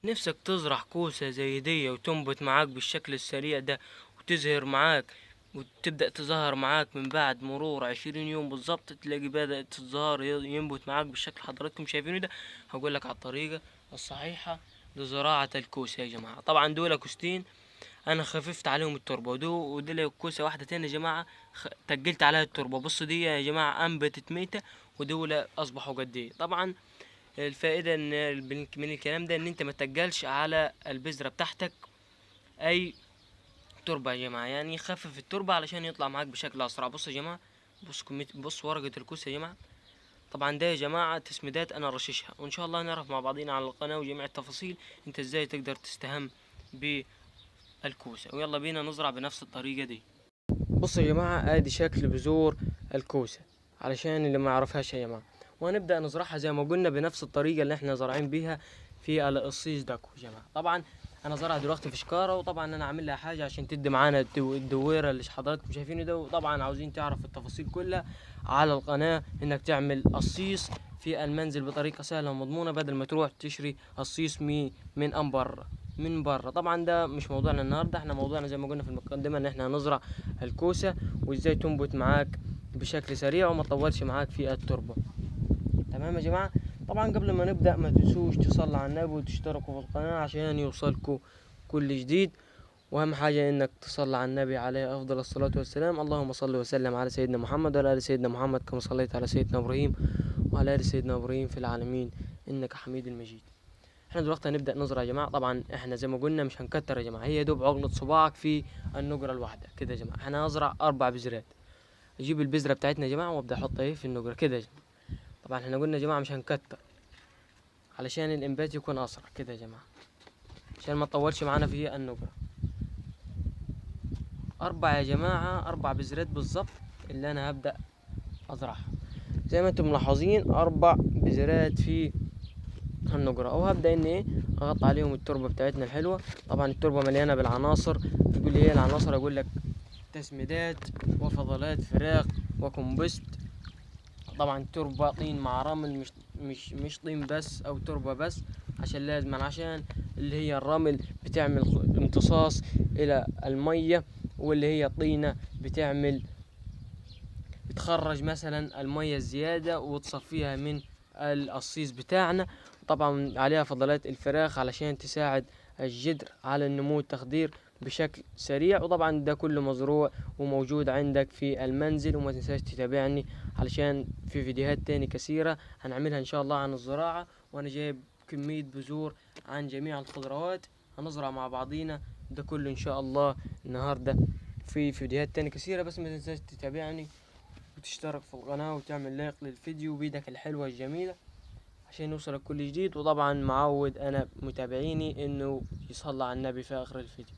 نفسك تزرع كوسة زي دي وتنبت معاك بالشكل السريع ده وتزهر معاك، وتبدأ تظهر معاك من بعد مرور 20 يوم بالظبط، تلاقي بدأت الزهار ينبت معاك بالشكل حضراتكم شايفينه ده. هقولك على الطريقة الصحيحة لزراعة الكوسة يا جماعة. طبعا دول كوستين انا خففت عليهم التربة، ودي كوسة واحدة تاني يا جماعة تقلت عليها التربة. بصوا دي يا جماعة انبتت ميتة، ودول اصبحوا قد ايه. طبعا الفائدة ان من الكلام ده ان انت ما تتقلش على البذرة بتاعتك اي تربة يا جماعة، يعني خفف التربة علشان يطلع معاك بشكل اسرع. بص يا جماعة، بص ورقة الكوسة يا جماعة. طبعا ده يا جماعة تسميدات انا رششها، وان شاء الله نعرف مع بعضينا على القناة وجميع التفاصيل انت ازاي تقدر تستهم بالكوسة. ويلا بينا نزرع بنفس الطريقة دي. بص يا جماعة، ادي شكل بذور الكوسة علشان اللي ما يعرفهاش يا جماعة، وهنبدأ نزرعها زي ما قلنا بنفس الطريقة اللي احنا زارعين بيها في القصيص ده يا جماعة. طبعا انا زرعها دلوقتي في شكارة، وطبعا انا عامل لها حاجة عشان تدي معانا الدويرة اللي حضراتكم شايفينه ده. وطبعا عاوزين تعرف التفاصيل كلها على القناة، انك تعمل قصيص في المنزل بطريقة سهلة ومضمونة، بدل ما تروح تشتري قصيص من بره. طبعا ده مش موضوعنا النهارده، احنا موضوعنا زي ما قلنا في المقدمة ان احنا هنزرع الكوسة وازاي تنبت معاك بشكل سريع وما تطولش معاك في التربة. تمام يا جماعة. طبعا قبل ما نبدأ ما تنسوش تصلوا على النبي وتشتركوا في القناة عشان يوصلكوا كل جديد. واهم حاجة انك تصلي على النبي عليه افضل الصلاة والسلام. اللهم صل وسلم على سيدنا محمد وعلى ال سيدنا محمد كما صليت على سيدنا ابراهيم وعلى ال سيدنا ابراهيم في العالمين انك حميد مجيد. احنا دلوقتي هنبدأ نزرع يا جماعة. طبعا احنا زي ما قلنا مش هنكتر يا جماعة، هي دوب عقلة صباعك في النجرة الواحدة كده يا جماعة. احنا هنزرع 4 بذرات. اجيب البذرة بتاعتنا يا جماعة وابدأ احطها ايه في النجرة كده يا جماعة. طبعا احنا قلنا يا جماعة مش هنكتر علشان الانبات يكون اسرع كده يا جماعة، عشان ما تطولش معانا في النجرة. 4 يا جماعة، 4 بذرات بالظبط اللي انا هبدأ ازرعها. زي ما انتم ملاحظين 4 بذرات في النجرة، وهبدأ ان ايه اغطي عليهم التربة بتاعتنا الحلوة. طبعا التربة مليانة بالعناصر. تقول لي ايه العناصر؟ اقول لك تسميدات وفضلات فراخ وكمبست. طبعا تربة طين مع رمل، مش طين بس او تربة بس، عشان اللي هي الرمل بتعمل امتصاص الى المية، واللي هي الطينة بتخرج مثلا المية الزيادة وتصفيها من القصيص بتاعنا. طبعا عليها فضلات الفراخ علشان تساعد الجدر على النمو والتخدير بشكل سريع. وطبعا ده كله مزروع وموجود عندك في المنزل. وما تنساش تتابعني علشان في فيديوهات تاني كثيرة هنعملها ان شاء الله عن الزراعة، وانا جايب كمية بذور عن جميع الخضروات هنزرع مع بعضينا ده كله ان شاء الله النهاردة في فيديوهات تاني كثيرة. بس ما تنساش تتابعني وتشترك في القناة وتعمل لايك للفيديو بيدك الحلوة الجميلة عشان يوصلك كل جديد. وطبعا معود انا متابعيني انه يصلى على النبي في اخر الفيديو.